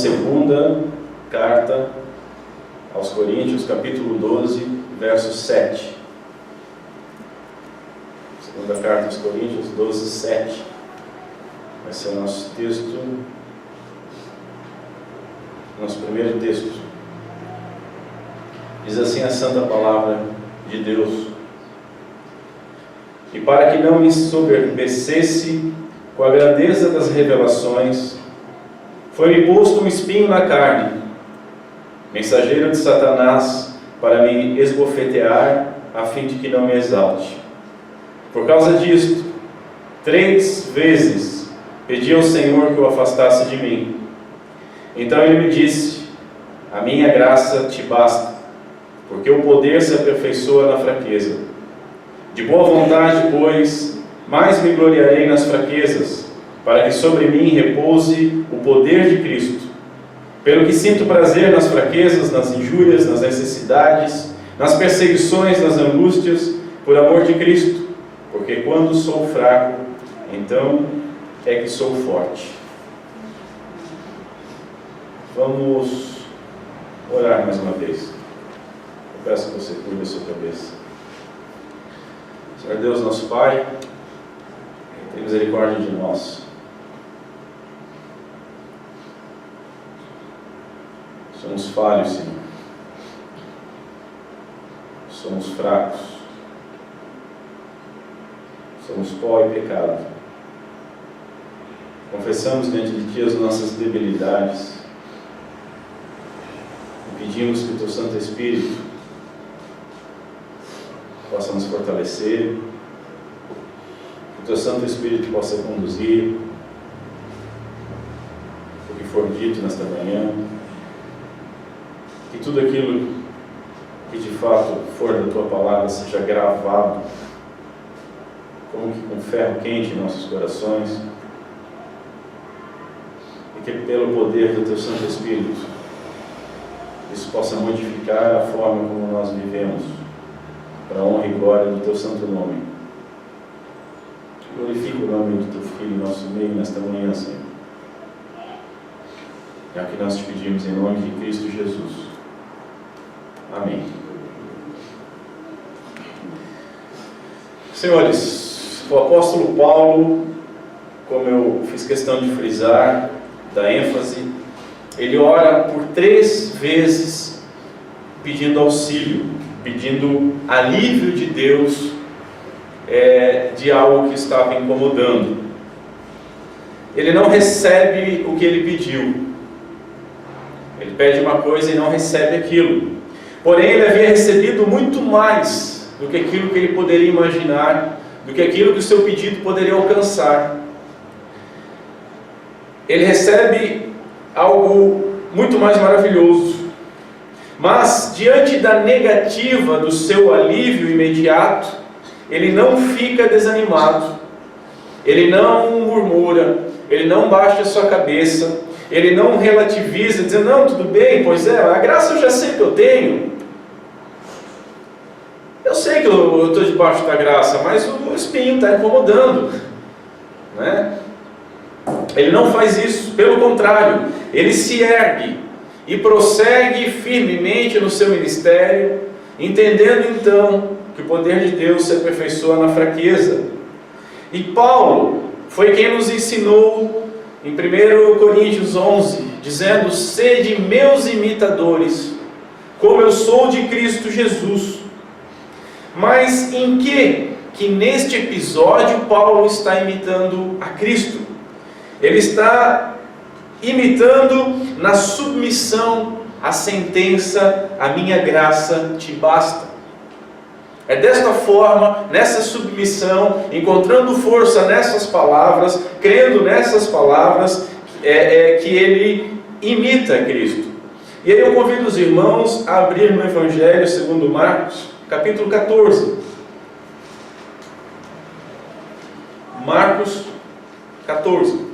segunda carta aos Coríntios, capítulo 12, verso 7. Segunda carta aos Coríntios, 12, 7. Vai ser o nosso texto, nosso primeiro texto. Diz assim a santa palavra de Deus: e para que não me ensoberbecesse com a grandeza das revelações, foi-me posto um espinho na carne, mensageiro de Satanás, para me esbofetear, a fim de que não me exalte. Por causa disto, 3 vezes pedi ao Senhor que o afastasse de mim. Então ele me disse: a minha graça te basta, porque o poder se aperfeiçoa na fraqueza. De boa vontade, pois, mais me gloriarei nas fraquezas, para que sobre mim repouse o poder de Cristo. Pelo que sinto prazer nas fraquezas, nas injúrias, nas necessidades, nas perseguições, nas angústias, por amor de Cristo, porque quando sou fraco, então é que sou forte. Vamos orar mais uma vez. Eu peço que você curva a sua cabeça. Senhor Deus, nosso Pai, tem misericórdia de nós. Somos falhos, Senhor. Somos fracos. Somos pó e pecado. Confessamos diante de Ti as nossas debilidades. E pedimos que o Teu Santo Espírito possa nos fortalecer, que o Teu Santo Espírito possa conduzir o que for dito nesta manhã, que tudo aquilo que de fato for da Tua palavra seja gravado como que com ferro quente em nossos corações, e que pelo poder do Teu Santo Espírito isso possa modificar a forma como nós vivemos, para a honra e glória do Teu santo nome. Glorifica o nome do Teu Filho em nosso meio nesta manhã, Senhor. É o que nós te pedimos em nome de Cristo Jesus. Amém. Senhores, o apóstolo Paulo, como eu fiz questão de frisar, da ênfase, ele ora por 3 vezes pedindo auxílio, pedindo alívio de Deus de algo que estava incomodando. Ele não recebe o que ele pediu. Ele pede uma coisa e não recebe aquilo. Porém, ele havia recebido muito mais do que aquilo que ele poderia imaginar, do que aquilo que o seu pedido poderia alcançar. Ele recebe algo muito mais maravilhoso. Mas, diante da negativa do seu alívio imediato, ele não fica desanimado, ele não murmura, ele não baixa a sua cabeça, ele não relativiza, dizendo: não, tudo bem, pois é, a graça eu já sei que eu tenho. Eu sei que eu estou debaixo da graça, mas o espinho está incomodando, né? Ele não faz isso, pelo contrário, ele se ergue e prossegue firmemente no seu ministério, entendendo então que o poder de Deus se aperfeiçoa na fraqueza. E Paulo foi quem nos ensinou em 1 Coríntios 11, dizendo: sede meus imitadores, como eu sou de Cristo Jesus. Mas em que neste episódio Paulo está imitando a Cristo? Ele está imitando na submissão à sentença: a minha graça te basta. É desta forma, nessa submissão, encontrando força nessas palavras, crendo nessas palavras, que ele imita Cristo. E aí eu convido os irmãos a abrir no Evangelho segundo Marcos, capítulo 14. Marcos 14.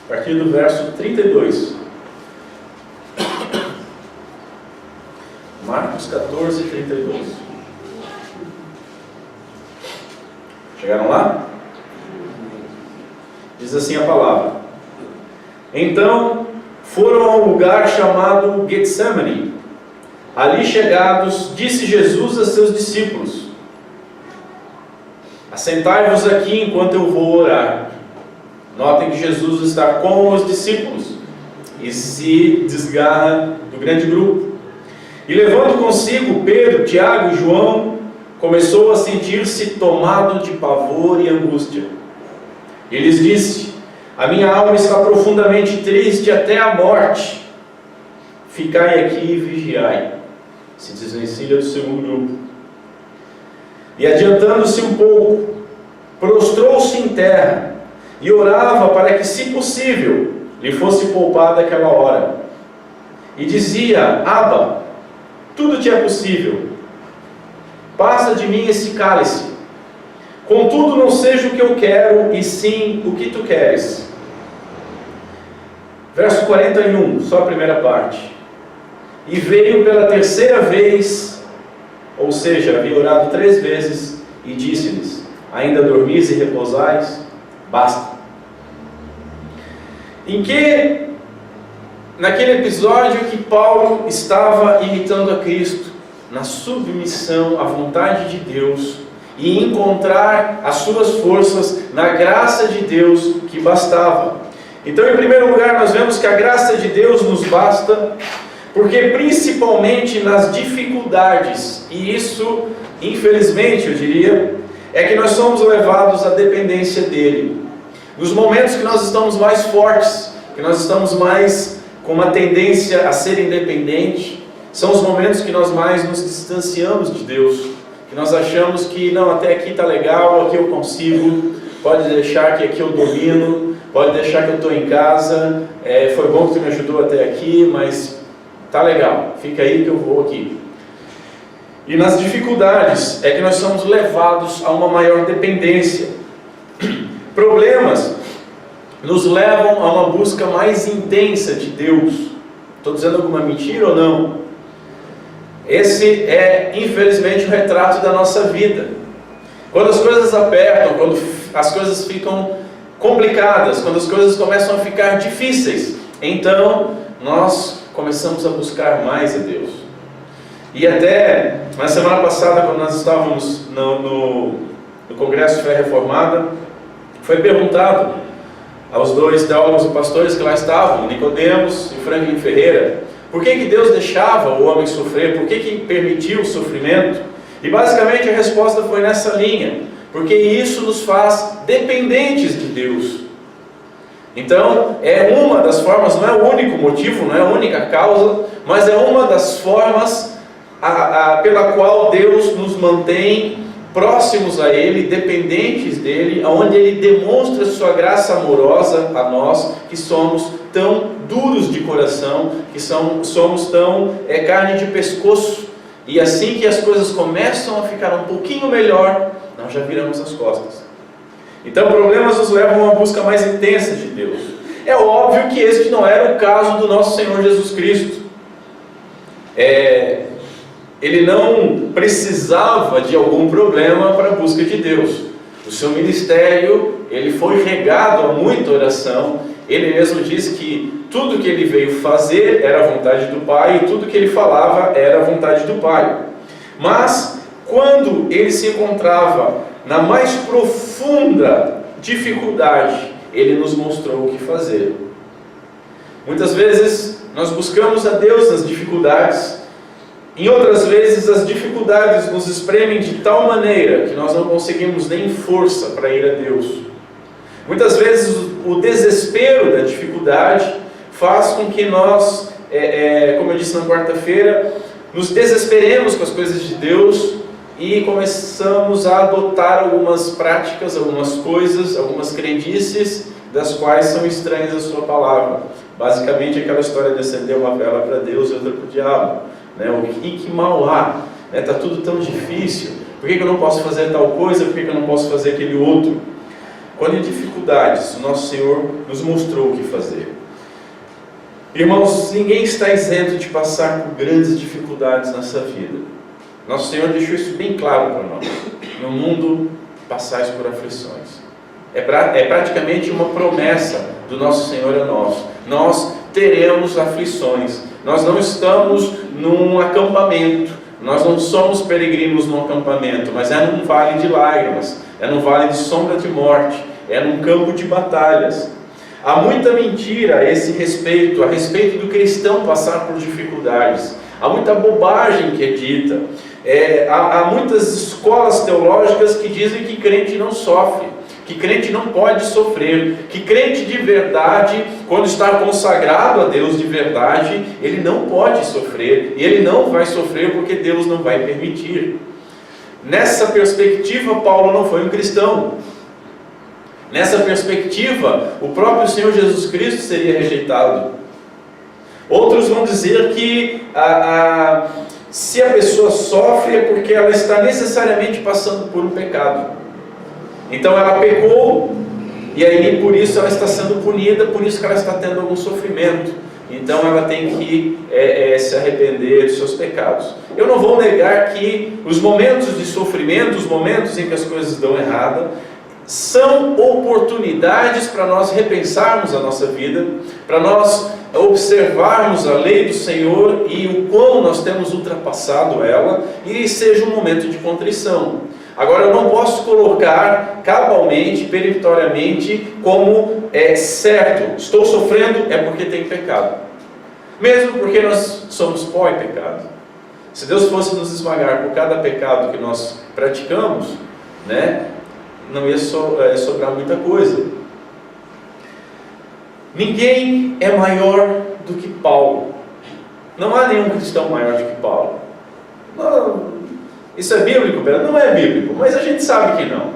A partir do verso 32. Marcos 14, 32. Chegaram lá? Diz assim a palavra: então foram a um lugar chamado Getsemane. Ali chegados, disse Jesus a seus discípulos: assentai-vos aqui enquanto eu vou orar. Notem que Jesus está com os discípulos e se desgarra do grande grupo. E levando consigo Pedro, Tiago e João, começou a sentir-se tomado de pavor e angústia. E lhes disse: a minha alma está profundamente triste até a morte. Ficai aqui e vigiai. Se desvencilha do segundo grupo. E adiantando-se um pouco, prostrou-se em terra e orava para que, se possível, lhe fosse poupada aquela hora. E dizia: Abba, tudo te é possível. Passa de mim esse cálice. Contudo, não seja o que eu quero, e sim o que tu queres. Verso 41, só a primeira parte. E veio pela terceira vez, ou seja, havia orado 3 vezes, e disse-lhes: ainda dormis e repousais? Basta. Naquele episódio que Paulo estava imitando a Cristo, na submissão à vontade de Deus, e encontrar as suas forças na graça de Deus que bastava. Então, em primeiro lugar, nós vemos que a graça de Deus nos basta, porque principalmente nas dificuldades, e isso, infelizmente, eu diria, é que nós somos levados à dependência dele. Nos momentos que nós estamos mais fortes, que nós estamos mais com uma tendência a ser independente, são os momentos que nós mais nos distanciamos de Deus, que nós achamos que, não, até aqui está legal, aqui eu consigo, pode deixar que aqui eu domino, pode deixar que eu estou em casa, foi bom que tu me ajudou até aqui, mas tá legal, fica aí que eu vou aqui. E nas dificuldades é que nós somos levados a uma maior dependência. Problemas nos levam a uma busca mais intensa de Deus. Estou dizendo alguma mentira ou não? Esse é, infelizmente, o retrato da nossa vida. Quando as coisas apertam, quando as coisas ficam complicadas, quando as coisas começam a ficar difíceis, então nós começamos a buscar mais a Deus. E até na semana passada, quando nós estávamos no Congresso Fé Reformada, foi perguntado aos 2 teólogos e pastores que lá estavam, Nicodemos e Franklin Ferreira, por que Deus deixava o homem sofrer, por que permitiu o sofrimento? E basicamente a resposta foi nessa linha: porque isso nos faz dependentes de Deus. Então, é uma das formas, não é o único motivo, não é a única causa, mas é uma das formas pela qual Deus nos mantém próximos a Ele, dependentes dEle, onde Ele demonstra sua graça amorosa a nós, que somos tão duros de coração, que somos tão carne de pescoço, e assim que as coisas começam a ficar um pouquinho melhor, nós já viramos as costas. Então, problemas nos levam a uma busca mais intensa de Deus. É óbvio que este não era o caso do nosso Senhor Jesus Cristo. Ele não precisava de algum problema para a busca de Deus. O seu ministério, ele foi regado a muita oração. Ele mesmo disse que tudo que ele veio fazer era a vontade do Pai, e tudo que ele falava era a vontade do Pai. Mas, quando ele se encontrava na mais profunda dificuldade, ele nos mostrou o que fazer. Muitas vezes nós buscamos a Deus nas dificuldades. Em outras vezes as dificuldades nos espremem de tal maneira que nós não conseguimos nem força para ir a Deus. Muitas vezes o desespero da dificuldade faz com que nós, como eu disse na quarta-feira, nos desesperemos com as coisas de Deus e começamos a adotar algumas práticas, algumas coisas, algumas crendices das quais são estranhas à sua palavra. Basicamente aquela história de acender uma vela para Deus e outra para o diabo. E que mal há? Está tudo tão difícil. Por que eu não posso fazer tal coisa? Por que eu não posso fazer aquele outro? Quando em dificuldades, o nosso Senhor nos mostrou o que fazer. Irmãos, ninguém está isento de passar por grandes dificuldades nessa vida. Nosso Senhor deixou isso bem claro para nós. No mundo passais por aflições. É praticamente uma promessa do nosso Senhor a nós. Nós teremos aflições. Nós não estamos num acampamento. Nós não somos peregrinos num acampamento, mas é num vale de lágrimas, é num vale de sombra de morte, é num campo de batalhas. Há muita mentira a respeito do cristão passar por dificuldades. Há muita bobagem que é dita. Há muitas escolas teológicas que dizem que crente não sofre, que crente não pode sofrer, que crente de verdade, quando está consagrado a Deus de verdade, ele não pode sofrer, e ele não vai sofrer porque Deus não vai permitir. Nessa perspectiva, Paulo não foi um cristão. Nessa perspectiva, o próprio Senhor Jesus Cristo seria rejeitado. Outros vão dizer que se a pessoa sofre é porque ela está necessariamente passando por um pecado. Então ela pecou, e aí por isso ela está sendo punida, por isso que ela está tendo algum sofrimento. Então ela tem que se arrepender dos seus pecados. Eu não vou negar que os momentos de sofrimento, os momentos em que as coisas dão errado, são oportunidades para nós repensarmos a nossa vida, para nós observarmos a lei do Senhor e o quão nós temos ultrapassado ela, e seja um momento de contrição. Agora, eu não posso colocar cabalmente, peremptoriamente, como certo, estou sofrendo é porque tem pecado. Mesmo porque nós somos pó e pecado. Se Deus fosse nos esmagar por cada pecado que nós praticamos, não ia sobrar muita coisa. Ninguém é maior do que Paulo. Não há nenhum cristão maior do que Paulo. Não, isso é bíblico? Não é bíblico, mas a gente sabe que não.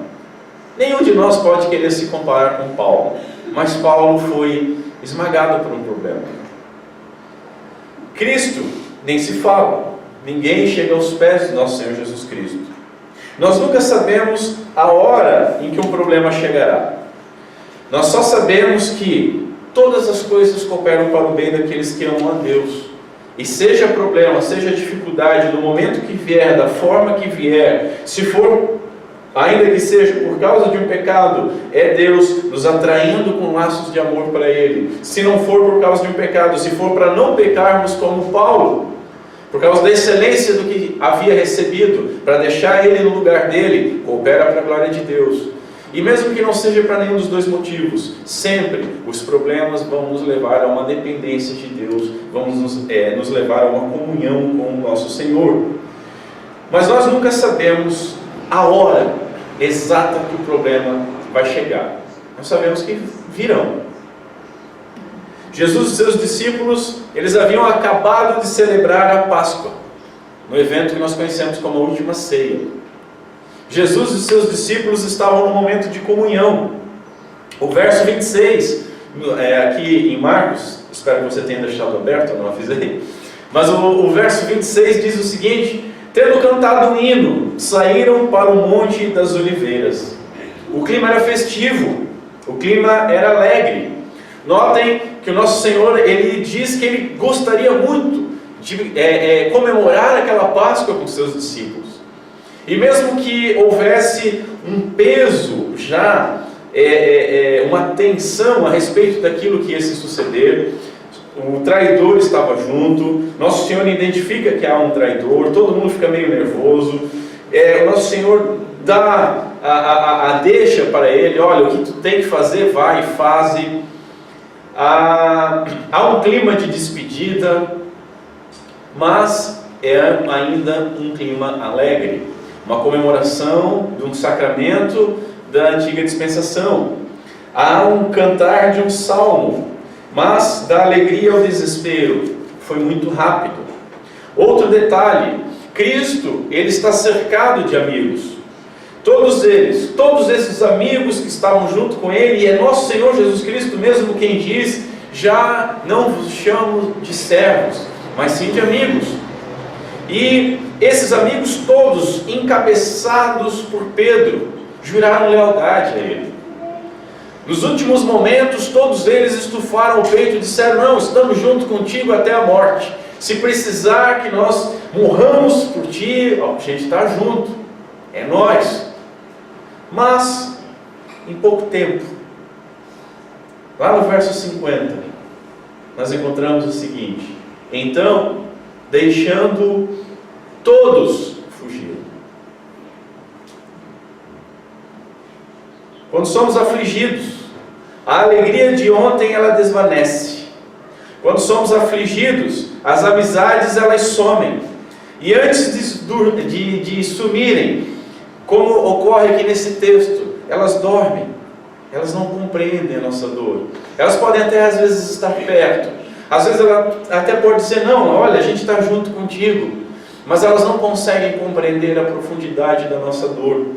Nenhum de nós pode querer se comparar com Paulo. Mas Paulo foi esmagado por um problema. Cristo, nem se fala. Ninguém chega aos pés do nosso Senhor Jesus Cristo. Nós nunca sabemos a hora em que um problema chegará. Nós só sabemos que todas as coisas cooperam para o bem daqueles que amam a Deus. E seja problema, seja dificuldade, no momento que vier, da forma que vier, se for, ainda que seja por causa de um pecado, é Deus nos atraindo com laços de amor para Ele. Se não for por causa de um pecado, se for para não pecarmos como Paulo, por causa da excelência do que havia recebido, para deixar ele no lugar dele, coopera para a glória de Deus. E mesmo que não seja para nenhum dos dois motivos, sempre os problemas vão nos levar a uma dependência de Deus, vão nos levar a uma comunhão com o nosso Senhor. Mas nós nunca sabemos a hora exata que o problema vai chegar. Nós sabemos que virão. Jesus e seus discípulos, eles haviam acabado de celebrar a Páscoa, no evento que nós conhecemos como a última ceia. Jesus e seus discípulos estavam num momento de comunhão. O verso 26, aqui em Marcos, espero que você tenha deixado aberto, eu não avisei, mas o verso 26 diz o seguinte: tendo cantado um hino, saíram para o Monte das Oliveiras. O clima era festivo, o clima era alegre. Notem que o nosso Senhor, Ele diz que Ele gostaria muito de comemorar aquela Páscoa com seus discípulos. E mesmo que houvesse um peso já, uma tensão a respeito daquilo que ia se suceder, o traidor estava junto, nosso Senhor identifica que há um traidor, todo mundo fica meio nervoso, o nosso Senhor dá a deixa para ele: olha, o que tu tem que fazer, vai e faze. Há um clima de despedida, mas é ainda um clima alegre, uma comemoração de um sacramento da antiga dispensação. Há um cantar de um salmo, mas da alegria ao desespero, foi muito rápido. Outro detalhe: Cristo, Ele está cercado de amigos. Todos esses amigos que estavam junto com Ele, e é nosso Senhor Jesus Cristo mesmo quem diz: já não vos chamo de servos, mas sim de amigos. E esses amigos todos, encabeçados por Pedro, juraram lealdade a Ele. Nos últimos momentos, todos eles estufaram o peito e disseram: não, estamos junto contigo até a morte. Se precisar que nós morramos por ti, a gente está junto, é nós. Mas, em pouco tempo, lá no verso 50, nós encontramos o seguinte: então, deixando todos fugir. Quando somos afligidos, a alegria de ontem ela desvanece. Quando somos afligidos, as amizades elas somem. E antes de sumirem, como ocorre aqui nesse texto, elas dormem. Elas não compreendem a nossa dor. Elas podem até às vezes estar perto. Às vezes ela até pode dizer: não, olha, a gente está junto contigo. Mas elas não conseguem compreender a profundidade da nossa dor.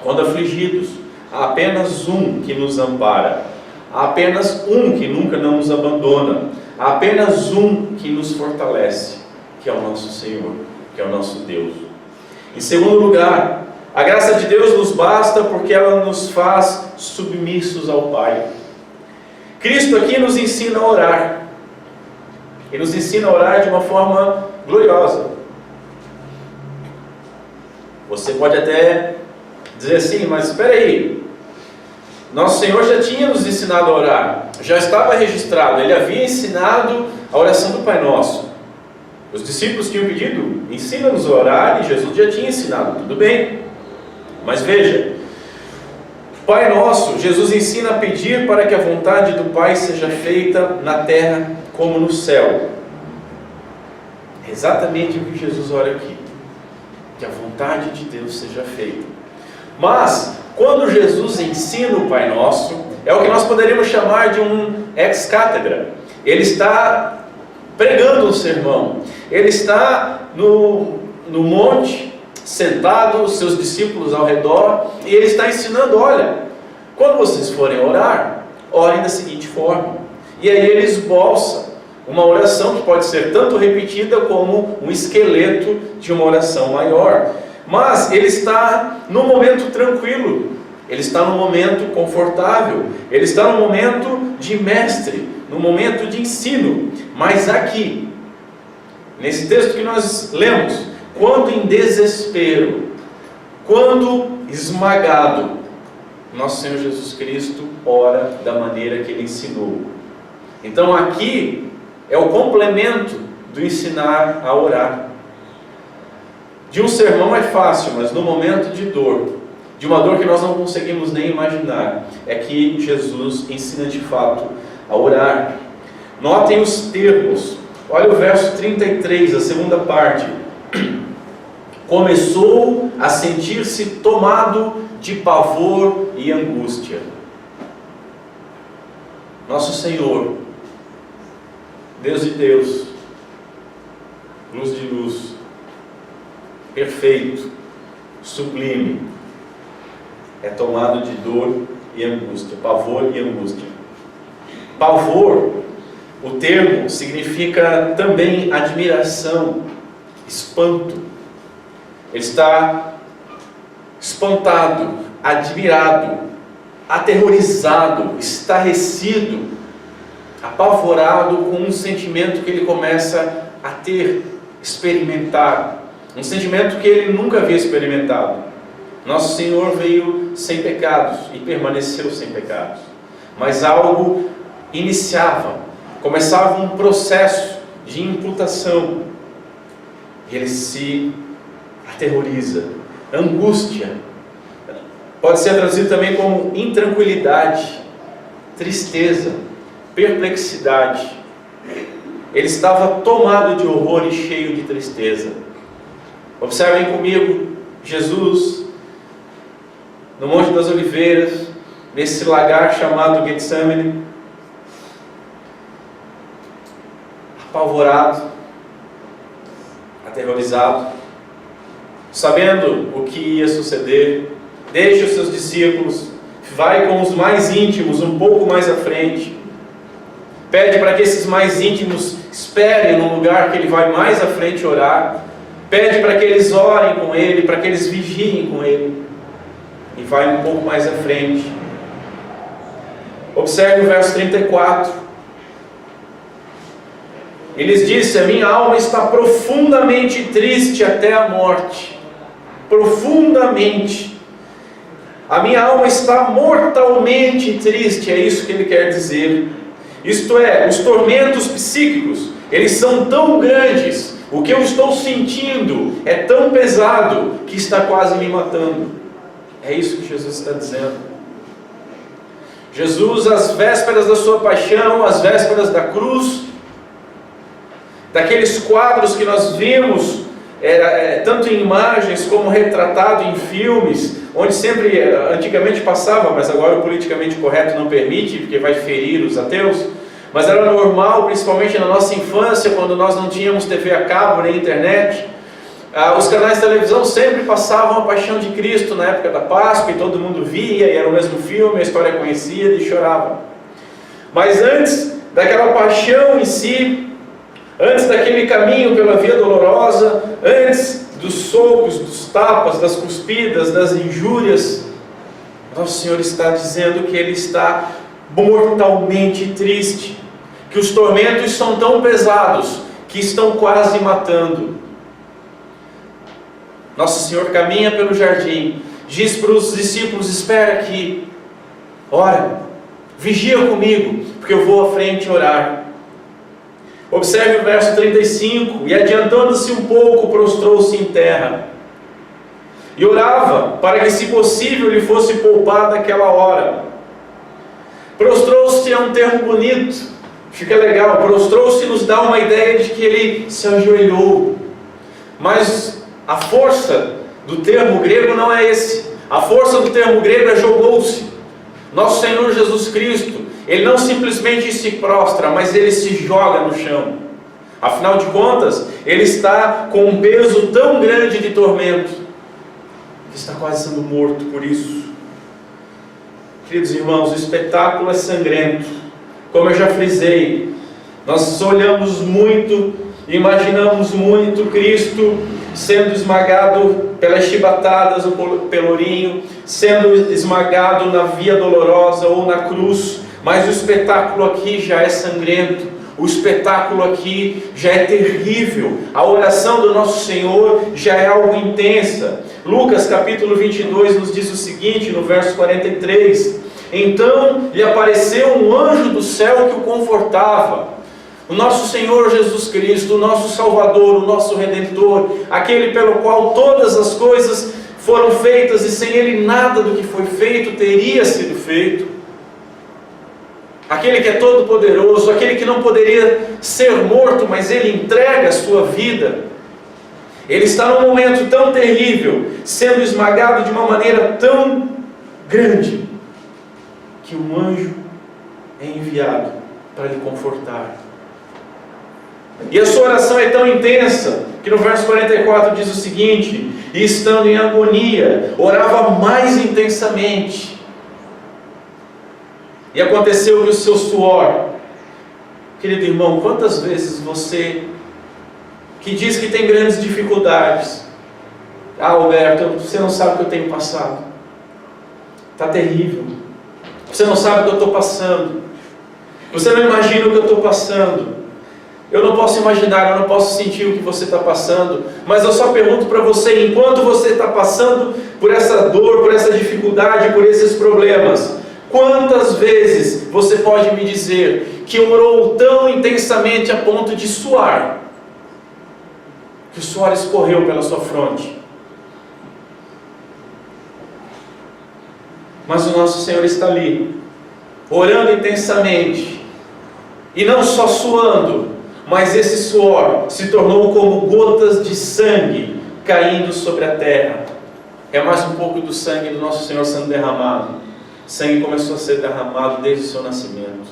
Quando afligidos, há apenas um que nos ampara. Há apenas um que nunca não nos abandona. Há apenas um que nos fortalece, que é o nosso Senhor, que é o nosso Deus. Em segundo lugar, a graça de Deus nos basta porque ela nos faz submissos ao Pai. Cristo aqui nos ensina a orar. Ele nos ensina a orar de uma forma gloriosa. Você pode até dizer assim: mas espera aí, nosso Senhor já tinha nos ensinado a orar, já estava registrado, Ele havia ensinado a oração do Pai Nosso. Os discípulos tinham pedido: ensina-nos a orar, e Jesus já tinha ensinado, tudo bem. Mas veja, Pai Nosso, Jesus ensina a pedir para que a vontade do Pai seja feita na terra como no céu. É exatamente o que Jesus ora aqui, que a vontade de Deus seja feita. Mas, quando Jesus ensina o Pai Nosso, é o que nós poderíamos chamar de um ex-cátedra. Ele está pregando um sermão. Ele está no monte, sentado, os seus discípulos ao redor, e ele está ensinando: olha, quando vocês forem orar, orem da seguinte forma. E aí ele esboça uma oração que pode ser tanto repetida como um esqueleto de uma oração maior. Mas ele está num momento tranquilo, ele está num momento confortável, ele está num momento de mestre, num momento de ensino. Mas aqui, nesse texto que nós lemos, quando em desespero, quando esmagado, nosso Senhor Jesus Cristo ora da maneira que Ele ensinou. Então aqui é o complemento do ensinar a orar. De um sermão é fácil, mas no momento de dor, de uma dor que nós não conseguimos nem imaginar, é que Jesus ensina de fato a orar. Notem os termos. Olha o verso 33, a segunda parte. Começou a sentir-se tomado de pavor e angústia. Nosso Senhor, Deus de Deus, luz de luz, perfeito, sublime, é tomado de dor e angústia, pavor e angústia. Pavor, o termo significa também admiração, espanto. Ele está espantado, admirado, aterrorizado, estarrecido, apavorado com um sentimento que ele começa a ter, experimentar. Um sentimento que ele nunca havia experimentado. Nosso Senhor veio sem pecados e permaneceu sem pecados. Mas algo iniciava, começava um processo de imputação. E ele se aterroriza. Angústia. Pode ser traduzido também como intranquilidade, tristeza, perplexidade. Ele estava tomado de horror e cheio de tristeza. Observem comigo, Jesus, no Monte das Oliveiras, nesse lagar chamado Getsemane, apavorado, aterrorizado, sabendo o que ia suceder, deixa os seus discípulos, vai com os mais íntimos um pouco mais à frente, pede para que esses mais íntimos esperem no lugar que ele vai mais à frente orar, pede para que eles orem com ele, para que eles vigiem com ele, e vai um pouco mais à frente. Observe o verso 34. Ele disse: a minha alma está profundamente triste até a morte. Profundamente. A minha alma está mortalmente triste, é isso que ele quer dizer. Isto é, os tormentos psíquicos, eles são tão grandes, o que eu estou sentindo é tão pesado, que está quase me matando. É isso que Jesus está dizendo. Jesus, às vésperas da sua paixão, às vésperas da cruz, daqueles quadros que nós vimos, tanto em imagens como retratado em filmes, onde sempre, antigamente passava, mas agora o politicamente correto não permite, porque vai ferir os ateus, mas era normal, principalmente na nossa infância, quando nós não tínhamos TV a cabo nem internet, os canais de televisão sempre passavam a Paixão de Cristo na época da Páscoa, e todo mundo via, e era o mesmo filme, a história conhecida, e chorava. Mas antes daquela paixão em si, antes daquele caminho pela via dolorosa, antes dos socos, dos tapas, das cuspidas, das injúrias, nosso Senhor está dizendo que Ele está mortalmente triste, que os tormentos são tão pesados, que estão quase matando. Nosso Senhor caminha pelo jardim, diz para os discípulos: espera aqui, ora, vigia comigo, porque eu vou à frente orar. Observe o verso 35, e adiantando-se um pouco, prostrou-se em terra, e orava, para que se possível lhe fosse poupada aquela hora. Prostrou-se é um termo bonito, fica legal, prostrou-se nos dá uma ideia de que ele se ajoelhou, mas a força do termo grego não é esse, a força do termo grego é jogou-se. Nosso Senhor Jesus Cristo, Ele não simplesmente se prostra, mas Ele se joga no chão. Afinal de contas, Ele está com um peso tão grande de tormento, que está quase sendo morto por isso. Queridos irmãos, o espetáculo é sangrento. Como eu já frisei, nós olhamos muito, imaginamos muito Cristo sendo esmagado pelas chibatadas do pelourinho, sendo esmagado na via dolorosa ou na cruz, mas o espetáculo aqui já é sangrento, o espetáculo aqui já é terrível, a oração do nosso Senhor já é algo intensa. Lucas capítulo 22 nos diz o seguinte, no verso 43, então lhe apareceu um anjo do céu que o confortava. O nosso Senhor Jesus Cristo, o nosso Salvador, o nosso Redentor, aquele pelo qual todas as coisas foram feitas e sem Ele nada do que foi feito teria sido feito. Aquele que é todo poderoso, aquele que não poderia ser morto, mas Ele entrega a sua vida. Ele está num momento tão terrível, sendo esmagado de uma maneira tão grande, que um anjo é enviado para lhe confortar. E a sua oração é tão intensa, que no verso 44 diz o seguinte: e estando em agonia, orava mais intensamente. E aconteceu que o seu suor, querido irmão, quantas vezes você, que diz que tem grandes dificuldades, Alberto, você não sabe o que eu tenho passado, está terrível, você não sabe o que eu estou passando, você não imagina o que eu estou passando, eu não posso imaginar, eu não posso sentir o que você está passando, mas eu só pergunto para você, enquanto você está passando por essa dor, por essa dificuldade, por esses problemas, quantas vezes você pode me dizer que orou tão intensamente a ponto de suar, que o suor escorreu pela sua fronte? Mas o nosso Senhor está ali, orando intensamente, e não só suando, mas esse suor se tornou como gotas de sangue caindo sobre a terra. É mais um pouco do sangue do nosso Senhor sendo derramado. O sangue começou a ser derramado desde o seu nascimento,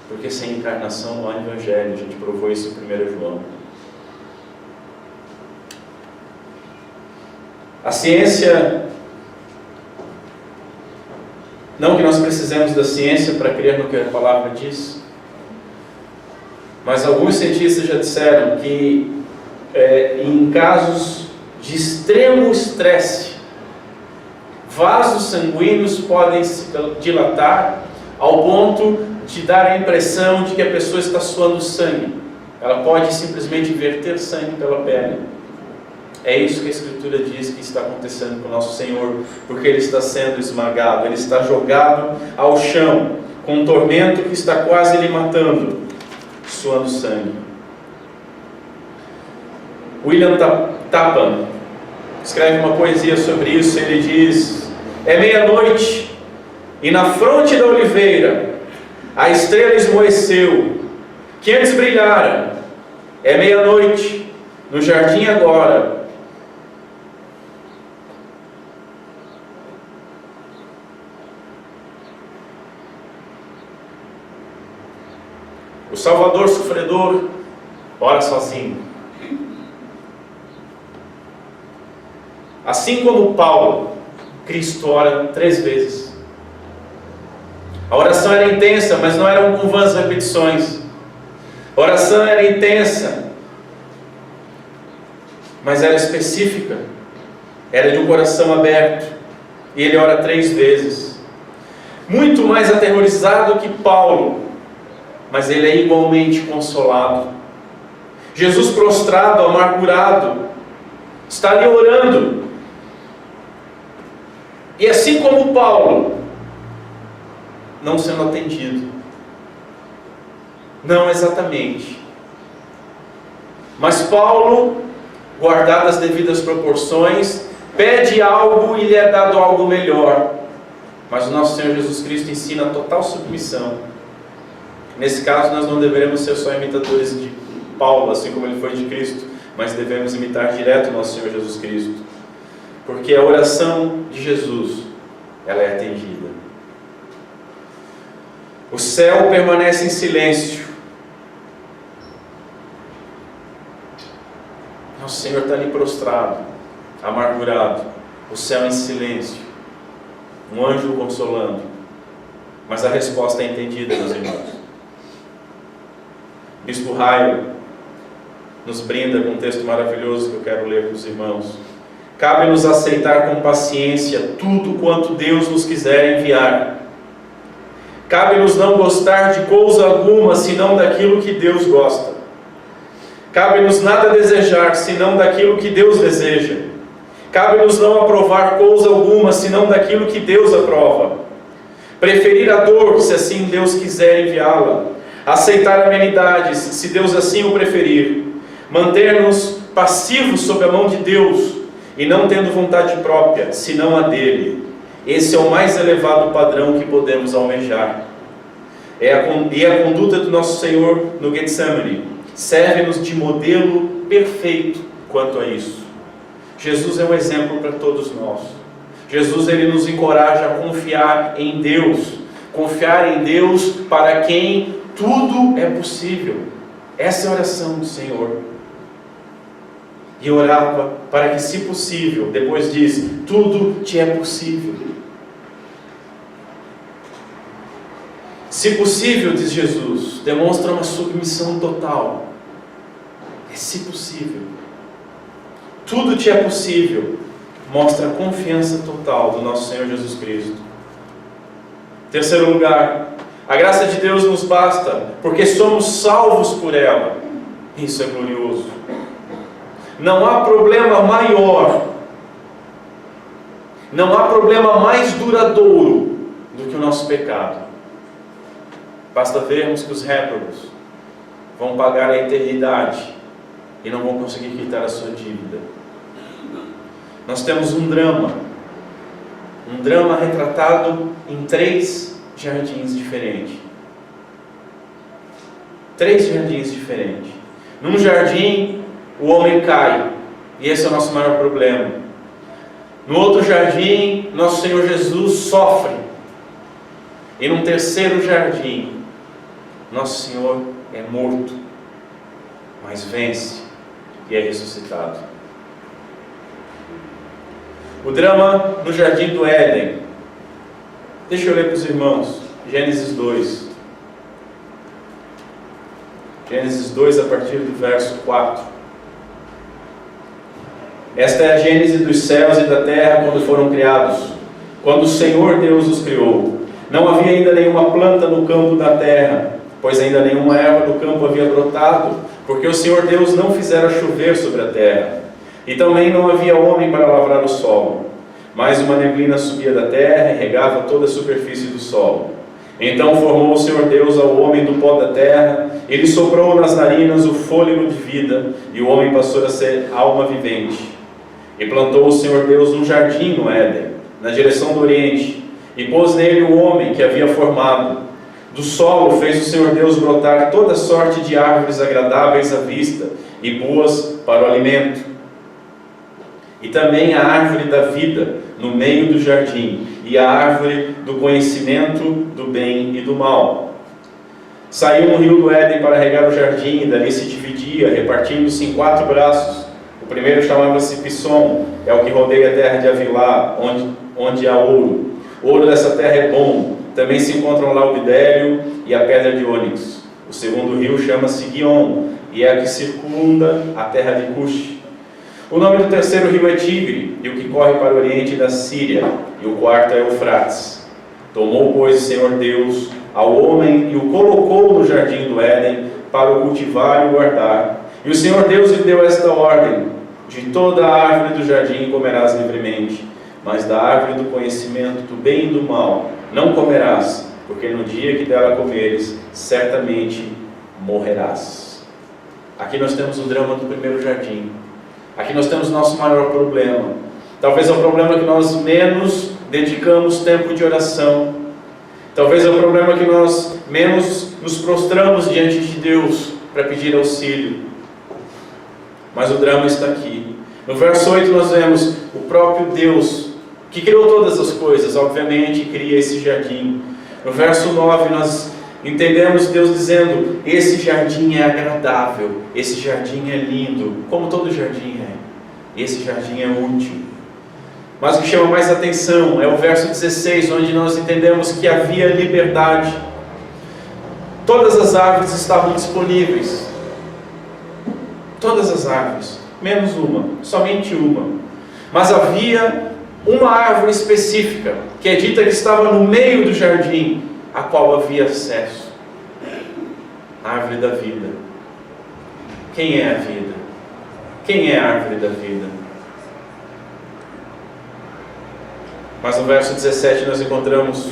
porque sem encarnação não há evangelho. A gente provou isso em 1 João. A ciência, não que nós precisemos da ciência para crer no que a palavra diz, mas alguns cientistas já disseram que em casos de extremo estresse, Vasos sanguíneos podem se dilatar ao ponto de dar a impressão de que a pessoa está suando sangue. Ela pode simplesmente verter sangue pela pele. É isso que a Escritura diz que está acontecendo com o nosso Senhor, porque Ele está sendo esmagado, Ele está jogado ao chão, com um tormento que está quase lhe matando, suando sangue. William Tapan escreve uma poesia sobre isso. Ele diz: é meia-noite e na fronte da oliveira a estrela esmoeceu, que antes brilhara. É meia-noite no jardim agora. O Salvador sofredor ora sozinho. Assim como Paulo, Cristo ora 3 vezes. A oração era intensa, mas não eram com vãs repetições. A oração era intensa, mas era específica. Era de um coração aberto. E ele ora 3 vezes. Muito mais aterrorizado que Paulo, mas ele é igualmente consolado. Jesus prostrado, amargurado, está ali orando. E assim como Paulo, não sendo atendido. Não exatamente. Mas Paulo, guardado as devidas proporções, pede algo e lhe é dado algo melhor. Mas o nosso Senhor Jesus Cristo ensina a total submissão. Nesse caso, nós não deveremos ser só imitadores de Paulo, assim como ele foi de Cristo, mas devemos imitar direto o nosso Senhor Jesus Cristo. Porque a oração de Jesus, ela é atendida. O céu permanece em silêncio. Nosso Senhor está ali prostrado, amargurado. O céu em silêncio. Um anjo o consolando. Mas a resposta é entendida, meus irmãos. Bispo Raio nos brinda com um texto maravilhoso que eu quero ler com os irmãos. Cabe-nos aceitar com paciência tudo quanto Deus nos quiser enviar. Cabe-nos não gostar de coisa alguma, senão daquilo que Deus gosta. Cabe-nos nada desejar, senão daquilo que Deus deseja. Cabe-nos não aprovar coisa alguma, senão daquilo que Deus aprova. Preferir a dor, se assim Deus quiser enviá-la. Aceitar amenidades, se Deus assim o preferir. Manter-nos passivos sob a mão de Deus, e não tendo vontade própria, senão a dele. Esse é o mais elevado padrão que podemos almejar. E a conduta do nosso Senhor no Getsemane serve-nos de modelo perfeito quanto a isso. Jesus é um exemplo para todos nós. Jesus, ele nos encoraja a confiar em Deus. Confiar em Deus para quem tudo é possível. Essa é a oração do Senhor. E orava para que, se possível, depois diz, tudo te é possível. Se possível, diz Jesus, demonstra uma submissão total. É se possível. Tudo te é possível, mostra a confiança total do nosso Senhor Jesus Cristo. Terceiro lugar, a graça de Deus nos basta, porque somos salvos por ela. Isso é glorioso. Não há problema maior, não há problema mais duradouro do que o nosso pecado. Basta vermos que os réprobos vão pagar a eternidade e não vão conseguir quitar a sua dívida. Nós temos um drama retratado em 3 jardins diferentes. 3 jardins diferentes. Num jardim, o homem cai, e esse é o nosso maior problema. No outro jardim, nosso Senhor Jesus sofre. E num terceiro jardim, nosso Senhor é morto, mas vence e é ressuscitado. O drama no jardim do Éden. Deixa eu ler para os irmãos, Gênesis 2. Gênesis 2, a partir do verso 4. Esta é a gênese dos céus e da terra quando foram criados. quando o Senhor Deus os criou. Não havia ainda nenhuma planta no campo da terra, pois ainda nenhuma erva do campo havia brotado, porque o Senhor Deus não fizera chover sobre a terra. E também não havia homem para lavrar o solo. Mas uma neblina subia da terra e regava toda a superfície do solo. Então formou o Senhor Deus ao homem do pó da terra, ele soprou nas narinas o fôlego de vida, e o homem passou a ser alma vivente. E plantou o Senhor Deus um jardim no Éden, na direção do oriente, e pôs nele o homem que havia formado. Do solo fez o Senhor Deus brotar toda sorte de árvores agradáveis à vista e boas para o alimento. E também a árvore da vida no meio do jardim, e a árvore do conhecimento do bem e do mal. Saiu um rio do Éden para regar o jardim, e dali se dividia, repartindo-se em 4 braços. O primeiro chamava-se Pisson, é o que rodeia a terra de Avilá, onde há ouro. O ouro dessa terra é bom. Também se encontram lá o bidélio e a pedra de ônix. O segundo rio chama-se Guion, e é o que circunda a terra de Cush. O nome do terceiro rio é Tigre, e o que corre para o oriente da Síria, e o quarto é Eufrates. Tomou, pois, o Senhor Deus ao homem e o colocou no jardim do Éden para o cultivar e o guardar. E o Senhor Deus lhe deu esta ordem: de toda a árvore do jardim comerás livremente, mas da árvore do conhecimento do bem e do mal não comerás, porque no dia que dela comeres, certamente morrerás. Aqui nós temos o drama do primeiro jardim. Aqui nós temos o nosso maior problema. Talvez é o problema que nós menos dedicamos tempo de oração. Talvez é o problema que nós menos nos prostramos diante de Deus para pedir auxílio. Mas o drama está aqui. No verso 8 nós vemos o próprio Deus, que criou todas as coisas, obviamente cria esse jardim. No verso 9 nós entendemos Deus dizendo: esse jardim é agradável, esse jardim é lindo, como todo jardim é. Esse jardim é útil. Mas o que chama mais atenção é o verso 16, onde nós entendemos que havia liberdade. Todas as árvores estavam disponíveis. Todas as árvores, menos uma, somente uma. Mas havia uma árvore específica, que é dita que estava no meio do jardim, a qual havia acesso. A árvore da vida. Quem é a vida? Quem é a árvore da vida? Mas no verso 17 nós encontramos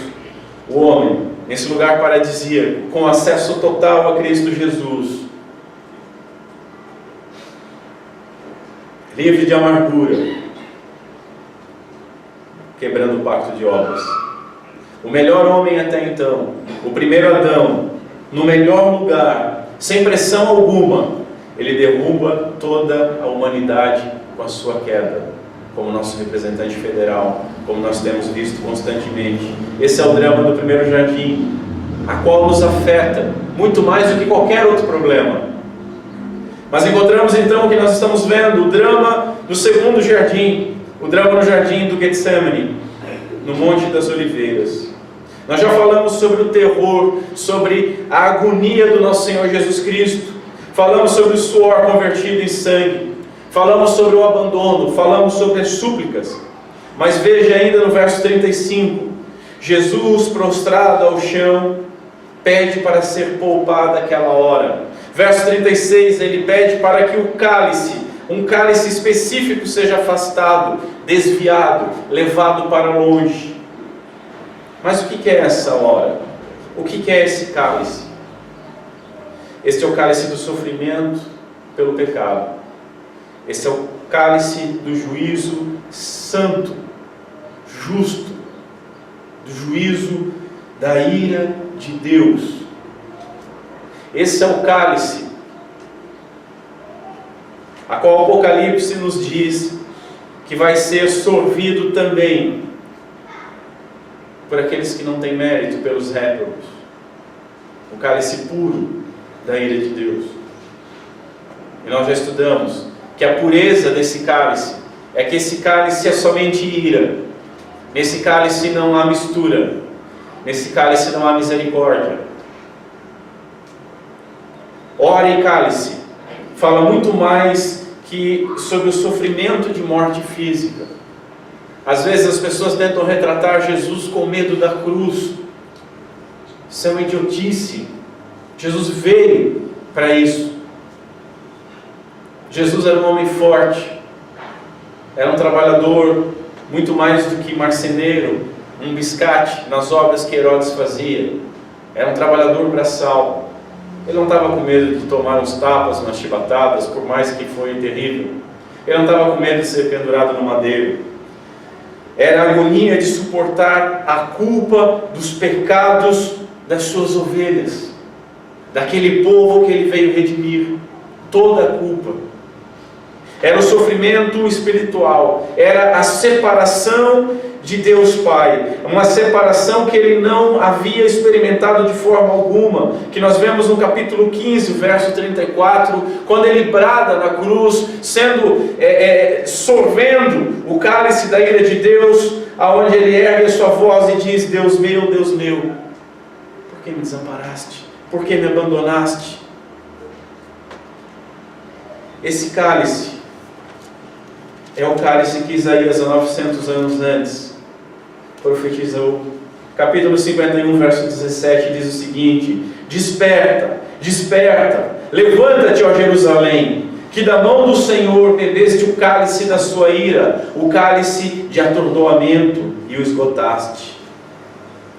o homem, nesse lugar paradisíaco, com acesso total a Cristo Jesus, livre de amargura, quebrando o pacto de obras. O melhor homem até então, o primeiro Adão, no melhor lugar, sem pressão alguma, ele derruba toda a humanidade com a sua queda, como nosso representante federal, como nós temos visto constantemente. Esse é o drama do primeiro jardim, a qual nos afeta muito mais do que qualquer outro problema. Mas encontramos então o que nós estamos vendo, o drama do segundo jardim, o drama no jardim do Getsemane, no Monte das Oliveiras. Nós já falamos sobre o terror, sobre a agonia do nosso Senhor Jesus Cristo, falamos sobre o suor convertido em sangue, falamos sobre o abandono, falamos sobre as súplicas. Mas veja ainda no verso 35, Jesus prostrado ao chão, pede para ser poupado aquela hora. Verso 36, ele pede para que o cálice, um cálice específico, seja afastado, desviado, levado para longe. Mas o que é essa hora? O que é esse cálice? Este é o cálice do sofrimento pelo pecado. Esse é o cálice do juízo santo, justo, do juízo da ira de Deus. Esse é o cálice a qual o Apocalipse nos diz que vai ser sorvido também por aqueles que não têm mérito, pelos réprobos. O cálice puro da ira de Deus. E nós já estudamos que a pureza desse cálice é que esse cálice é somente ira. Nesse cálice não há mistura. Nesse cálice não há misericórdia. Ora e cálice fala muito mais que sobre o sofrimento de morte física. Às vezes as pessoas tentam retratar Jesus com medo da cruz. Isso é uma idiotice. Jesus veio para isso. Jesus era um homem forte, era um trabalhador, muito mais do que marceneiro, um biscate nas obras que Herodes fazia. Era um trabalhador braçal. Ele não estava com medo de tomar uns tapas, umas chibatadas, por mais que foi terrível. Ele não estava com medo de ser pendurado no madeiro. Era a agonia de suportar a culpa dos pecados das suas ovelhas, daquele povo que ele veio redimir. Toda a culpa. Era o sofrimento espiritual, era a separação de Deus Pai, uma separação que ele não havia experimentado de forma alguma, que nós vemos no capítulo 15, verso 34, quando ele brada na cruz, sorvendo o cálice da ira de Deus, aonde ele ergue a sua voz e diz: Deus meu, por que me desamparaste? Por que me abandonaste? Esse cálice é o cálice que Isaías, há 900 anos antes, profetizou. Capítulo 51, verso 17, diz o seguinte: Desperta, desperta, levanta-te, ó Jerusalém, que da mão do Senhor bebeste o cálice da sua ira, o cálice de atordoamento, e o esgotaste.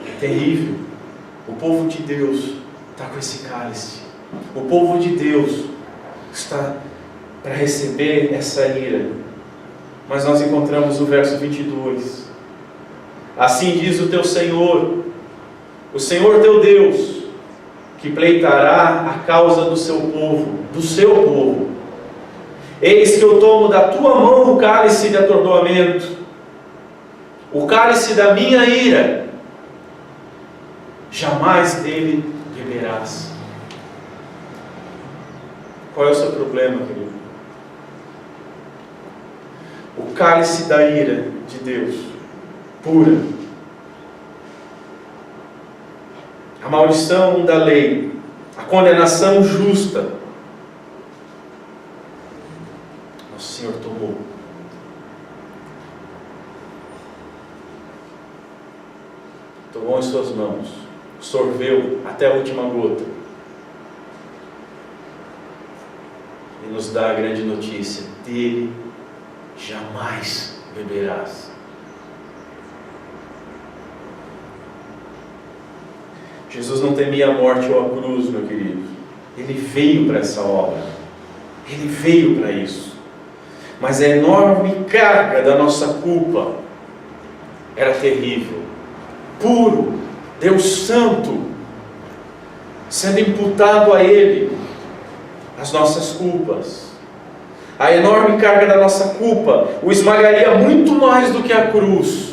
É terrível. O povo de Deus está com esse cálice. O povo de Deus está para receber essa ira. Mas nós encontramos o verso 22. Assim diz o teu Senhor, o Senhor teu Deus, que pleitará a causa do seu povo. Eis que eu tomo da tua mão o cálice de atordoamento, o cálice da minha ira, jamais dele beberás. Qual é o seu problema, querido? O cálice da ira de Deus, pura. A maldição da lei, a condenação justa, nosso Senhor tomou. Tomou em suas mãos, sorveu até a última gota. E nos dá a grande notícia: dele jamais beberás. Jesus não temia a morte ou a cruz, meu querido. Ele veio para essa obra. Ele veio para isso. Mas a enorme carga da nossa culpa era terrível. Puro, Deus Santo, sendo imputado a Ele as nossas culpas. A enorme carga da nossa culpa o esmagaria muito mais do que a cruz.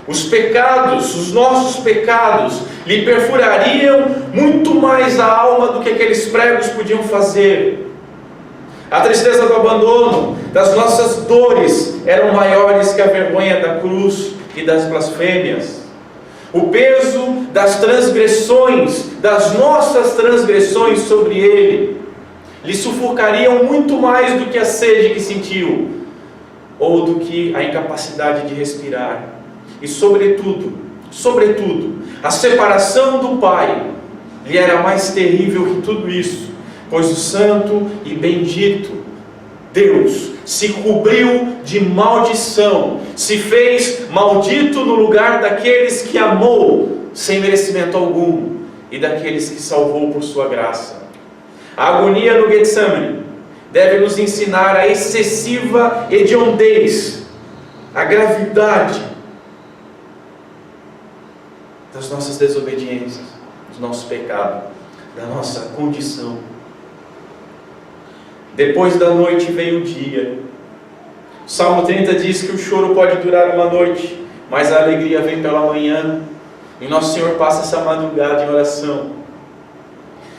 Os pecados, os nossos pecados, lhe perfurariam muito mais a alma do que aqueles pregos podiam fazer. A tristeza do abandono, das nossas dores, eram maiores que a vergonha da cruz e das blasfêmias. O peso das transgressões, das nossas transgressões sobre ele, lhe sufocariam muito mais do que a sede que sentiu, ou do que a incapacidade de respirar. E sobretudo, a separação do Pai lhe era mais terrível que tudo isso, pois o santo e bendito Deus se cobriu de maldição, se fez maldito no lugar daqueles que amou sem merecimento algum e daqueles que salvou por sua graça. A agonia no Getsemane deve nos ensinar a excessiva hediondez, a gravidade das nossas desobediências, do nosso pecado, da nossa condição. Depois da noite veio o dia. O Salmo 30 diz que o choro pode durar uma noite, mas a alegria vem pela manhã. E nosso Senhor passa essa madrugada em oração.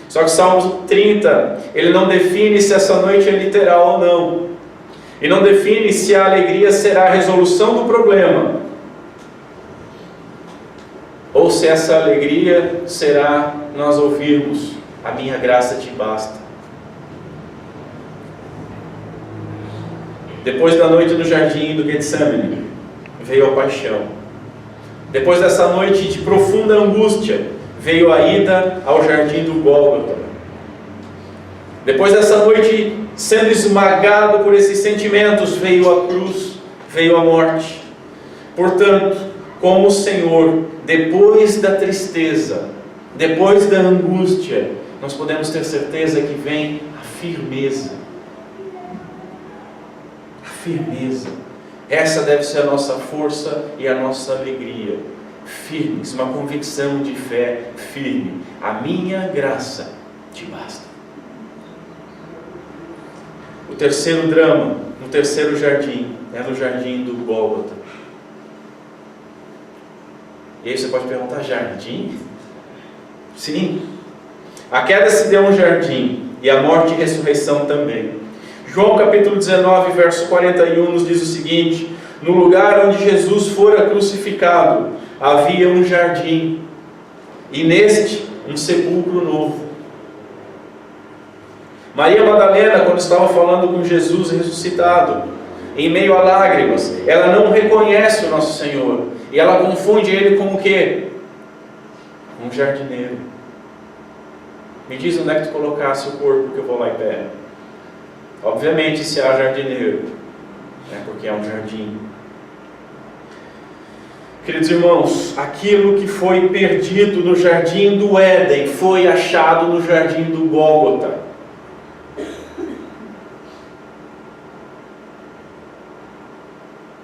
Só que o Salmo 30, ele não define se essa noite é literal ou não. E não define se a alegria será a resolução do problema, ou se essa alegria será nós ouvirmos: a minha graça te basta. Depois da noite no jardim do Getsemane, veio a paixão. Depois dessa noite de profunda angústia, veio a ida ao jardim do Gólgota. Depois dessa noite sendo esmagado por esses sentimentos, veio a cruz, veio a morte. Portanto, como o Senhor, depois da tristeza, depois da angústia, nós podemos ter certeza que vem a firmeza. A firmeza. Essa deve ser a nossa força e a nossa alegria. Firmes, uma convicção de fé firme. A minha graça te basta. O terceiro drama, no terceiro jardim, é no jardim do Gólgota. E aí você pode perguntar, jardim? Sim. A queda se deu no jardim, e a morte e a ressurreição também. João capítulo 19, verso 41 nos diz o seguinte: no lugar onde Jesus fora crucificado, havia um jardim, e neste um sepulcro novo. Maria Madalena, quando estava falando com Jesus ressuscitado, em meio a lágrimas, ela não reconhece o nosso Senhor, e ela confunde Ele com o quê? Um jardineiro. Me diz onde é que tu colocasse o corpo que eu vou lá e pego. Obviamente, se há jardineiro, é porque é um jardim. Queridos irmãos, aquilo que foi perdido no jardim do Éden foi achado no jardim do Gólgota.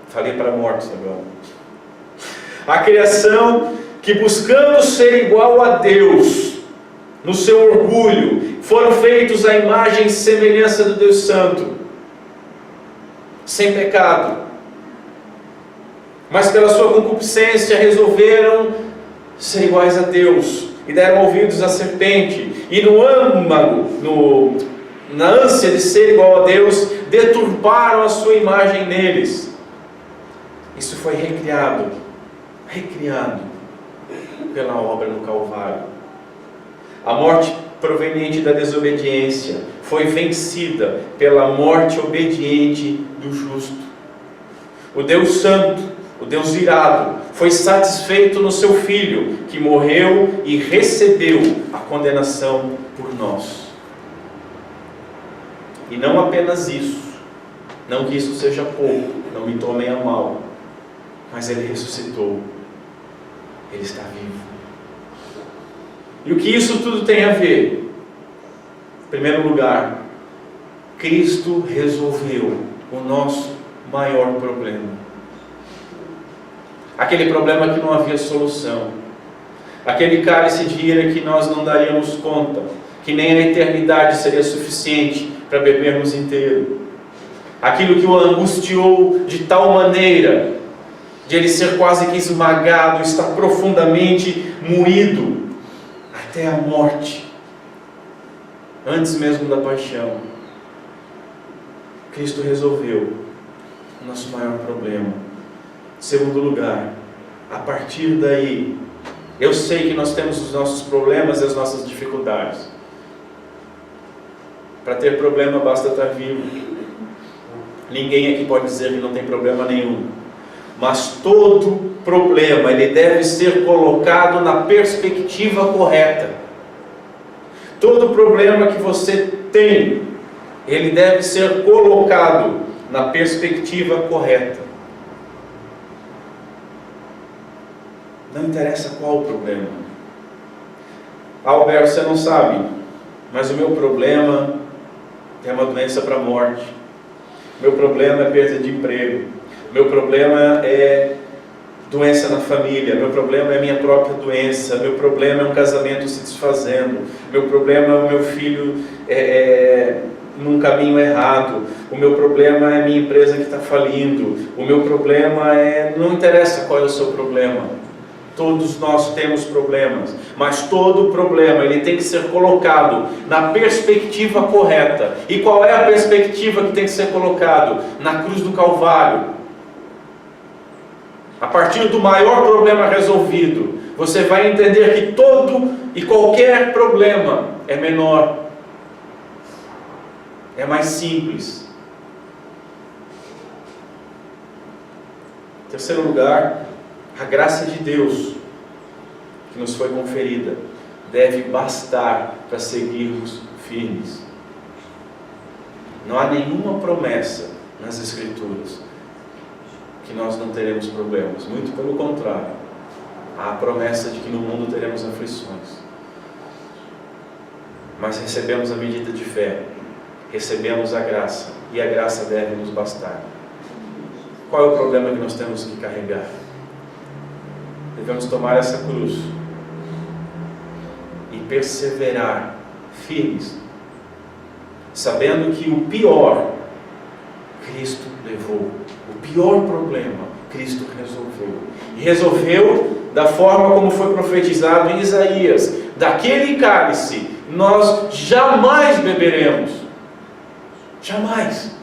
Falei para mortos agora. A criação que, buscando ser igual a Deus, no seu orgulho, foram feitos à imagem e semelhança do Deus Santo, sem pecado, mas pela sua concupiscência resolveram ser iguais a Deus, e deram ouvidos à serpente, e no âmago, na ânsia de ser igual a Deus, deturparam a sua imagem neles. Isso foi recriado pela obra no Calvário. A morte proveniente da desobediência foi vencida pela morte obediente do justo. O Deus Santo, o Deus irado, foi satisfeito no seu Filho, que morreu e recebeu a condenação por nós. E não apenas isso, não que isso seja pouco, não me tomem a mal, mas Ele ressuscitou, Ele está vivo. E o que isso tudo tem a ver? Em primeiro lugar, Cristo resolveu o nosso maior problema. Aquele problema que não havia solução. Aquele cálice de ira que nós não daríamos conta, que nem a eternidade seria suficiente para bebermos inteiro. Aquilo que o angustiou de tal maneira de ele ser quase que esmagado, estar profundamente moído até a morte, antes mesmo da paixão. Cristo resolveu o nosso maior problema. Segundo lugar, a partir daí, eu sei que nós temos os nossos problemas e as nossas dificuldades. Para ter problema basta estar vivo. Ninguém aqui pode dizer que não tem problema nenhum. Mas todo problema, ele deve ser colocado na perspectiva correta. Todo problema que você tem, ele deve ser colocado na perspectiva correta. Não interessa qual o problema. Alberto, você não sabe, mas o meu problema é uma doença para a morte. Meu problema é perda de emprego. Meu problema é doença na família. Meu problema é minha própria doença. Meu problema é um casamento se desfazendo. Meu problema é o meu filho num caminho errado. O meu problema é minha empresa que está falindo. O meu problema é... Não interessa qual é o seu problema. Todos nós temos problemas. Mas todo problema ele tem que ser colocado na perspectiva correta. E qual é a perspectiva que tem que ser colocado? Na cruz do Calvário. A partir do maior problema resolvido, você vai entender que todo e qualquer problema é menor, é mais simples. terceiro lugar, a graça de Deus que nos foi conferida deve bastar para seguirmos firmes. Não há nenhuma promessa nas Escrituras que nós não teremos problemas. Muito pelo contrário. Há a promessa de que no mundo teremos aflições. Mas recebemos a medida de fé. Recebemos a graça. E a graça deve nos bastar. Qual é o problema que nós temos que carregar? Devemos tomar essa cruz e perseverar firmes, sabendo que o pior Cristo levou, o pior problema Cristo resolveu, e resolveu da forma como foi profetizado em Isaías: daquele cálice nós jamais beberemos, jamais.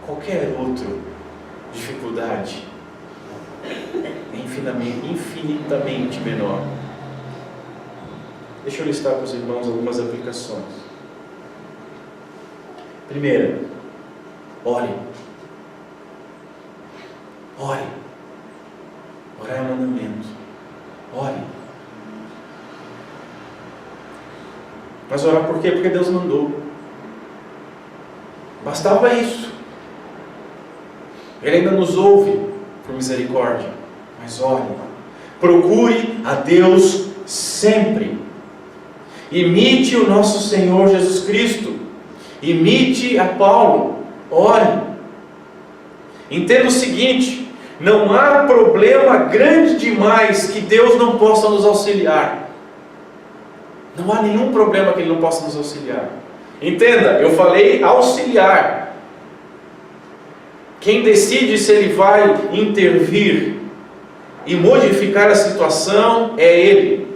Qualquer outra dificuldade é infinitamente menor. Deixa eu listar para os irmãos algumas aplicações. Primeira, ore. Ore. Orar é um mandamento. Ore. Mas orar por quê? Porque Deus mandou. Bastava isso. Ele ainda nos ouve por misericórdia. Mas ore. Procure a Deus sempre. Imite o nosso Senhor Jesus Cristo. Imite a Paulo. Ore. Entenda o seguinte: não há problema grande demais que Deus não possa nos auxiliar. Não há nenhum problema que Ele não possa nos auxiliar. Entenda, eu falei auxiliar. Quem decide se Ele vai intervir e modificar a situação é Ele.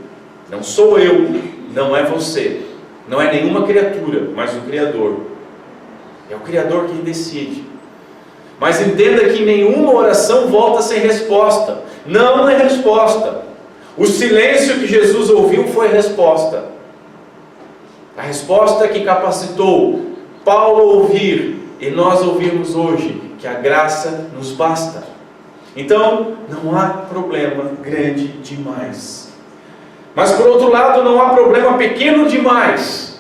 Não sou eu, não é você, não é nenhuma criatura, mas o Criador. É o Criador quem decide. Mas entenda que nenhuma oração volta sem resposta. Não é resposta. O silêncio que Jesus ouviu foi resposta. A resposta que capacitou Paulo ouvir e nós ouvirmos hoje, que a graça nos basta. Então, não há problema grande demais. Mas por outro lado, não há problema pequeno demais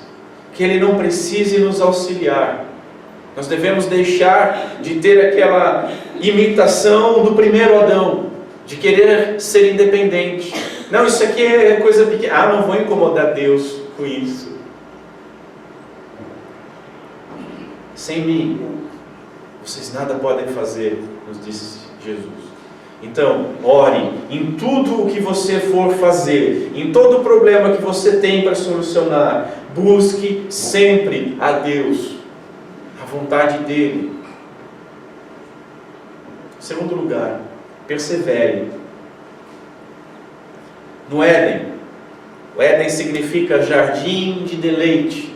que Ele não precise nos auxiliar. Nós devemos deixar de ter aquela imitação do primeiro Adão, de querer ser independente. Não, isso aqui é coisa pequena. Não vou incomodar Deus com isso. Sem mim, vocês nada podem fazer, nos disse Jesus. Então, ore em tudo o que você for fazer, em todo o problema que você tem para solucionar. Busque sempre a Deus, a vontade dEle. Em segundo lugar, persevere. No Éden, o Éden significa jardim de deleite.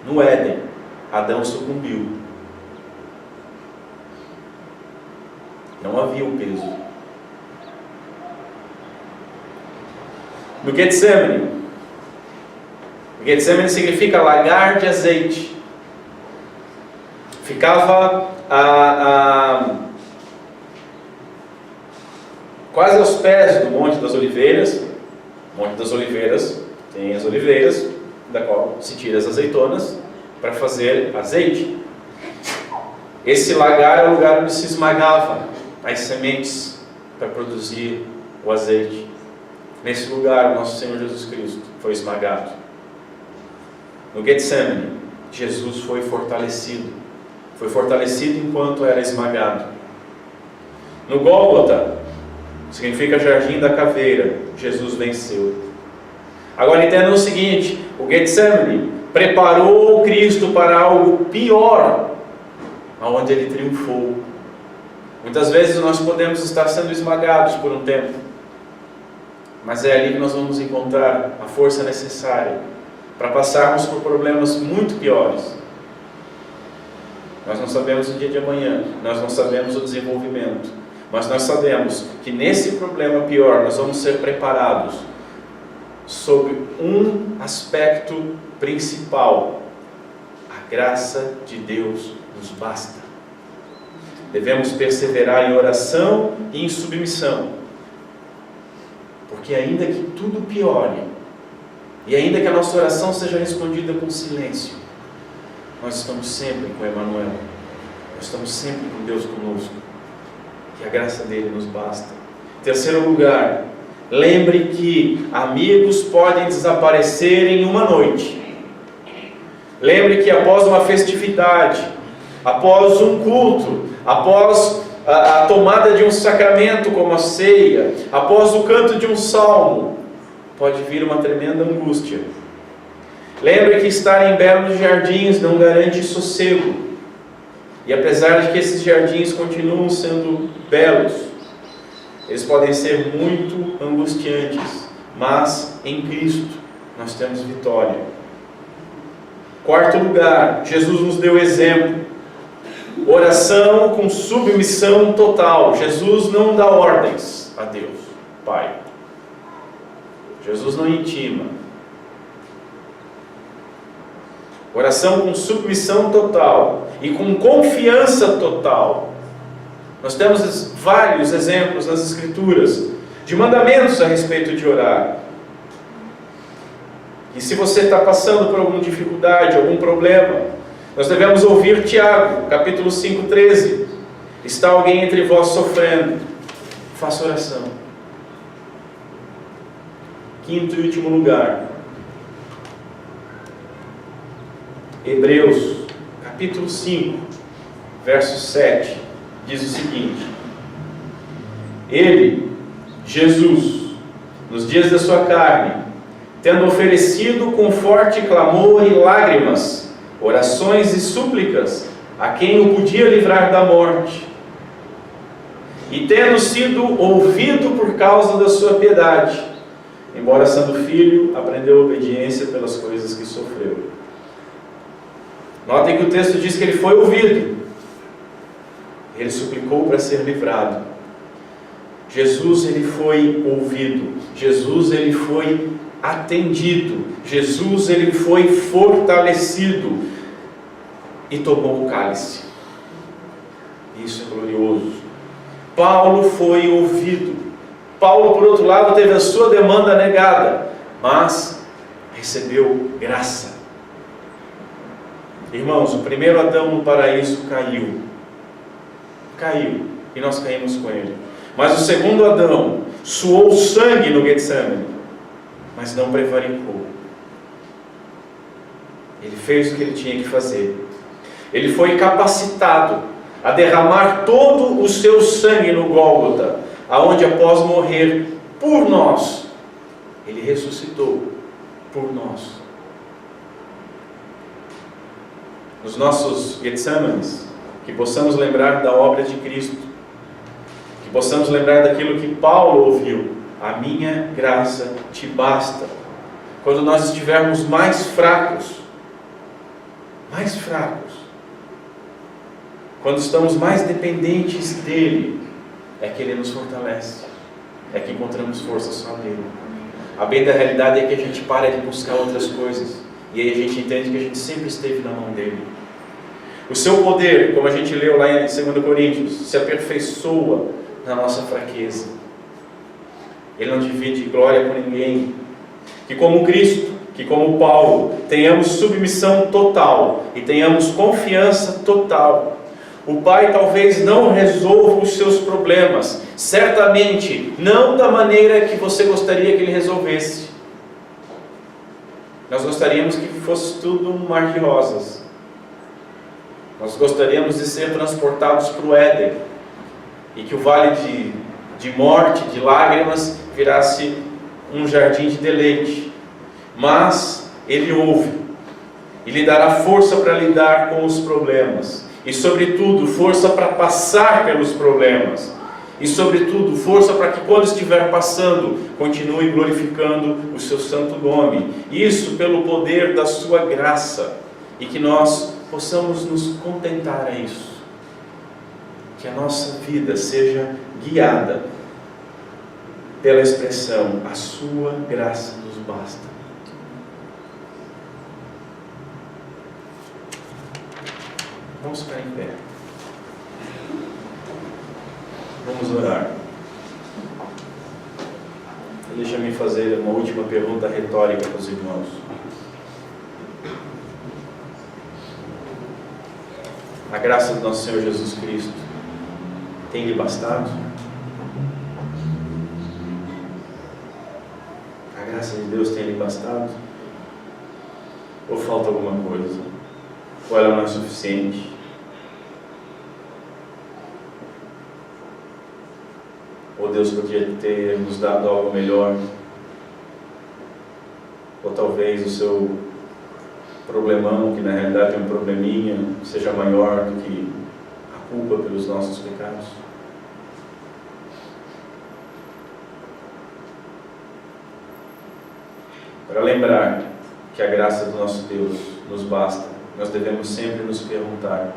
No Éden, Adão sucumbiu. Não havia um peso. No Getsemane, Getsemane significa lagar de azeite. Ficava quase aos pés do Monte das Oliveiras. Monte das Oliveiras tem as oliveiras, da qual se tira as azeitonas para fazer azeite. Esse lagar é o lugar onde se esmagava as sementes para produzir o azeite. Nesse lugar, o nosso Senhor Jesus Cristo foi esmagado. No Getsemane, Jesus foi fortalecido. Foi fortalecido enquanto era esmagado. No Gólgota, significa jardim da caveira, Jesus venceu. Agora entenda o seguinte: o Getsemane preparou o Cristo para algo pior, aonde Ele triunfou. Muitas vezes nós podemos estar sendo esmagados por um tempo, mas é ali que nós vamos encontrar a força necessária para passarmos por problemas muito piores. Nós não sabemos o dia de amanhã, nós não sabemos o desenvolvimento, mas nós sabemos que nesse problema pior nós vamos ser preparados sobre um aspecto principal: a graça de Deus nos basta. devemos perseverar em oração e em submissão. Porque ainda que tudo piore, e ainda que a nossa oração seja respondida com silêncio, nós estamos sempre com Emmanuel. Nós estamos sempre com Deus conosco. Que a graça dele nos basta. Em terceiro lugar, lembre que amigos podem desaparecer em uma noite. Lembre que após uma festividade, após um culto, após a tomada de um sacramento como a ceia, após o canto de um salmo, pode vir uma tremenda angústia. Lembre que estar em belos jardins não garante sossego. E apesar de que esses jardins continuam sendo belos, eles podem ser muito angustiantes, mas em Cristo nós temos vitória. Quarto lugar, Jesus nos deu exemplo. Oração com submissão total. Jesus não dá ordens a Deus, Pai. Jesus não intima. Oração com submissão total e com confiança total. Nós temos vários exemplos nas Escrituras de mandamentos a respeito de orar. E se você está passando por alguma dificuldade, algum problema, nós devemos ouvir Tiago, capítulo 5:13. Está alguém entre vós sofrendo? Faça oração. Quinto e último lugar, Hebreus, capítulo 5, verso 7, diz o seguinte: Ele, Jesus, nos dias da sua carne, tendo oferecido com forte clamor e lágrimas, orações e súplicas a quem o podia livrar da morte, e tendo sido ouvido por causa da sua piedade, embora sendo filho, aprendeu obediência pelas coisas que sofreu. Notem que o texto diz que ele foi ouvido, ele suplicou para ser livrado. Jesus, ele foi ouvido, Jesus, ele foi atendido, Jesus, ele foi fortalecido e tomou o cálice. Isso é glorioso. Paulo foi ouvido. Paulo, por outro lado, teve a sua demanda negada, mas recebeu graça. Irmãos, o primeiro Adão no paraíso caiu, e nós caímos com ele. Mas o segundo Adão suou sangue no Getsemane, mas não prevaricou. Ele fez o que ele tinha que fazer. Ele foi capacitado a derramar todo o seu sangue no Gólgota, aonde após morrer por nós, ele ressuscitou por nós. Nos nossos Getsemanes, que possamos lembrar da obra de Cristo, que possamos lembrar daquilo que Paulo ouviu: a minha graça te basta. Quando nós estivermos mais fracos, quando estamos mais dependentes dele, é que ele nos fortalece, é que encontramos força só nele. A bem da realidade é que a gente para de buscar outras coisas, e aí a gente entende que a gente sempre esteve na mão dele. O seu poder, como a gente leu lá em 2 Coríntios, se aperfeiçoa na nossa fraqueza. Ele não divide glória com ninguém. Que como Cristo, que como Paulo, tenhamos submissão total e tenhamos confiança total. O Pai talvez não resolva os seus problemas, certamente não da maneira que você gostaria que Ele resolvesse. Nós gostaríamos que fosse tudo um mar de rosas. Nós gostaríamos de ser transportados para o Éden, e que o vale de morte, de lágrimas, virasse um jardim de deleite. Mas Ele ouve, e lhe dará força para lidar com os problemas, e sobretudo força para passar pelos problemas, e sobretudo força para que quando estiver passando, continue glorificando o seu santo nome. Isso pelo poder da sua graça, e que nós possamos nos contentar a isso. Que a nossa vida seja guiada pela expressão: a sua graça nos basta. Vamos ficar em pé. Vamos orar. Deixa-me fazer uma última pergunta retórica para os irmãos. A graça do nosso Senhor Jesus Cristo tem lhe bastado? A graça de Deus tem lhe bastado? Ou falta alguma coisa? Ou ela não é suficiente? Ou Deus podia ter nos dado algo melhor? Ou talvez o seu problemão, que na realidade é um probleminha, seja maior do que a culpa pelos nossos pecados? Para lembrar que a graça do nosso Deus nos basta, nós devemos sempre nos perguntar: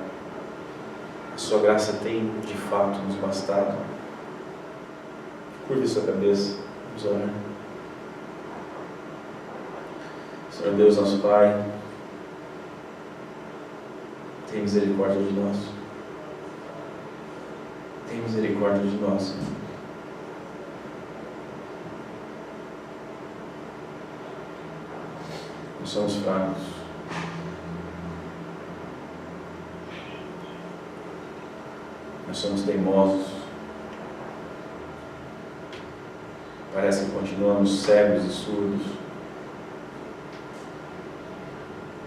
a sua graça tem de fato nos bastado? Curve sua cabeça, vamos orar. Senhor Deus, nosso Pai, tem misericórdia de nós. Tem misericórdia de nós, Senhor. Nós somos fracos. Nós somos teimosos. Parece que continuamos cegos e surdos.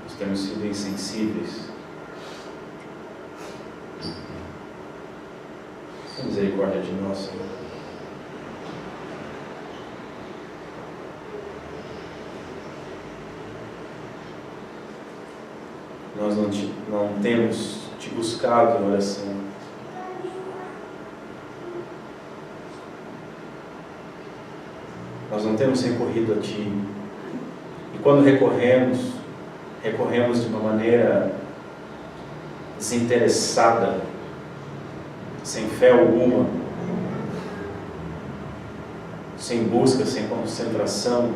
Nós temos sido insensíveis. Tem misericórdia de nós, Senhor. Nós não temos te buscado em oração. Nós não temos recorrido a Ti. E quando recorremos de uma maneira desinteressada, sem fé alguma, sem busca, sem concentração,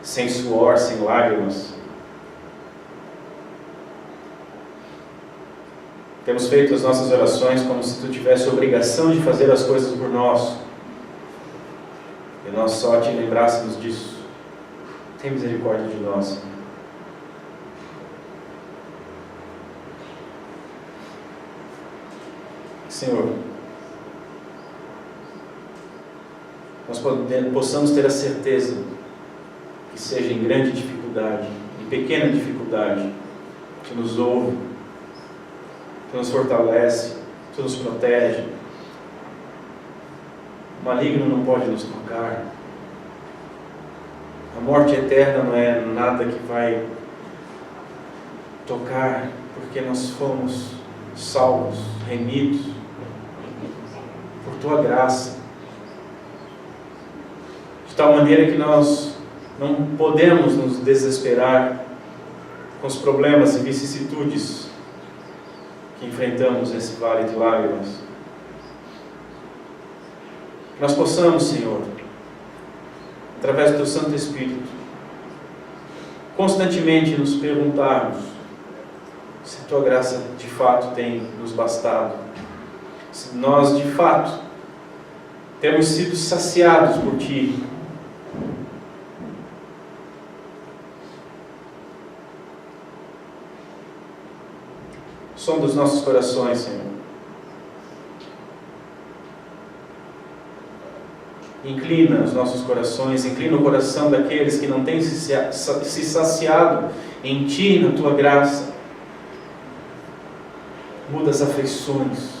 sem suor, sem lágrimas. Temos feito as nossas orações como se Tu tivesse obrigação de fazer as coisas por nós. E nós só Te lembrássemos disso. Tem misericórdia de nós, Senhor. Senhor, nós possamos ter a certeza que seja em grande dificuldade, em pequena dificuldade, Tu nos ouve, Tu nos fortalece, Tu nos protege. O maligno não pode nos tocar. A morte eterna não é nada que vai tocar, porque nós fomos salvos, remidos por Tua graça, de tal maneira que nós não podemos nos desesperar com os problemas e vicissitudes que enfrentamos nesse vale de lágrimas. Que nós possamos, Senhor, através do Teu Santo Espírito, constantemente nos perguntarmos se Tua graça de fato tem nos bastado, se nós de fato temos sido saciados por Ti. Som dos nossos corações, Senhor. Inclina os nossos corações, inclina o coração daqueles que não têm se saciado em Ti, na Tua graça. Muda as afeições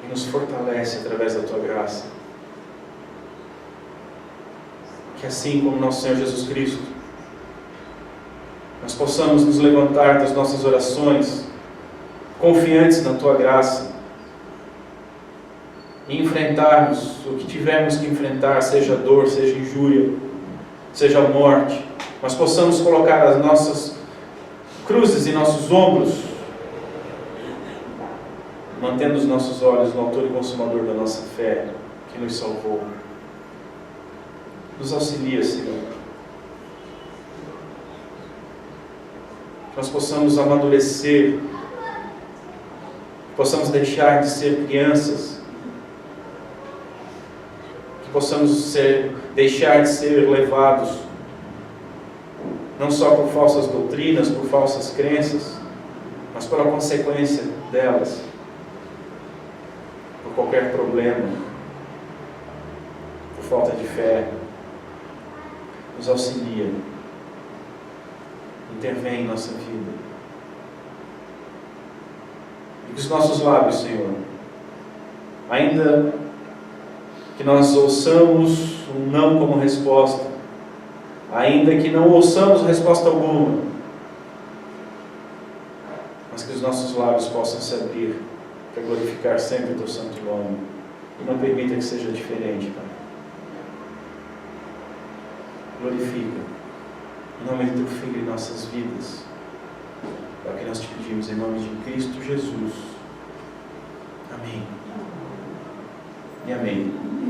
e nos fortalece através da Tua graça. Que assim como nosso Senhor Jesus Cristo, nós possamos nos levantar das nossas orações, confiantes na Tua graça, e enfrentarmos o que tivermos que enfrentar, seja dor, seja injúria, seja morte, mas possamos colocar as nossas cruzes em nossos ombros, mantendo os nossos olhos no Autor e Consumador da nossa fé, que nos salvou. Nos auxilia, Senhor. Que nós possamos amadurecer possamos deixar de ser crianças, que possamos deixar de ser levados, não só por falsas doutrinas, por falsas crenças, mas pela consequência delas, por qualquer problema, por falta de fé. Nos auxilia, intervém em nossa vida. E que os nossos lábios, Senhor, ainda que nós ouçamos um não como resposta, ainda que não ouçamos resposta alguma, mas que os nossos lábios possam se abrir para glorificar sempre o Teu santo nome. E não permita que seja diferente, Pai. Glorifica em nome de Teu Filho em nossas vidas. É o que nós te pedimos em nome de Cristo Jesus. Amém. E amém.